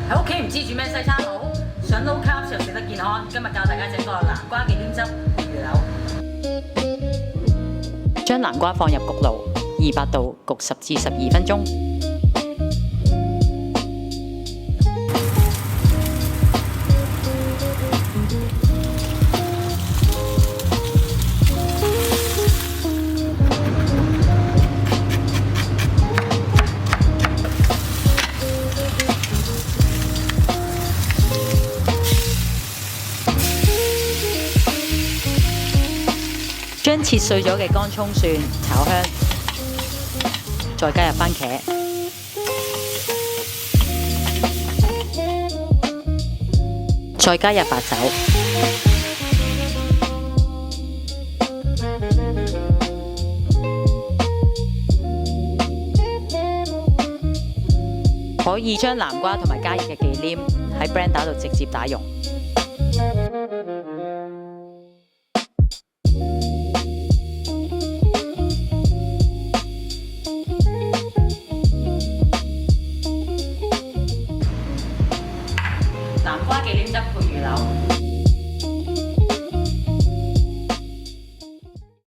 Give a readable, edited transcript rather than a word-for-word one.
喺屋企唔知煮咩西餐好，想 low carb 又食得健康。今日教大家整個南瓜忌廉汁魚柳。將南瓜放入焗爐，200度焗10至12分鐘。將切碎咗嘅乾葱蒜炒香，再加入番茄，再加入白酒，可以將南瓜同埋加熱嘅忌廉喺 blender 度直接打溶。南瓜忌廉汁配魚柳。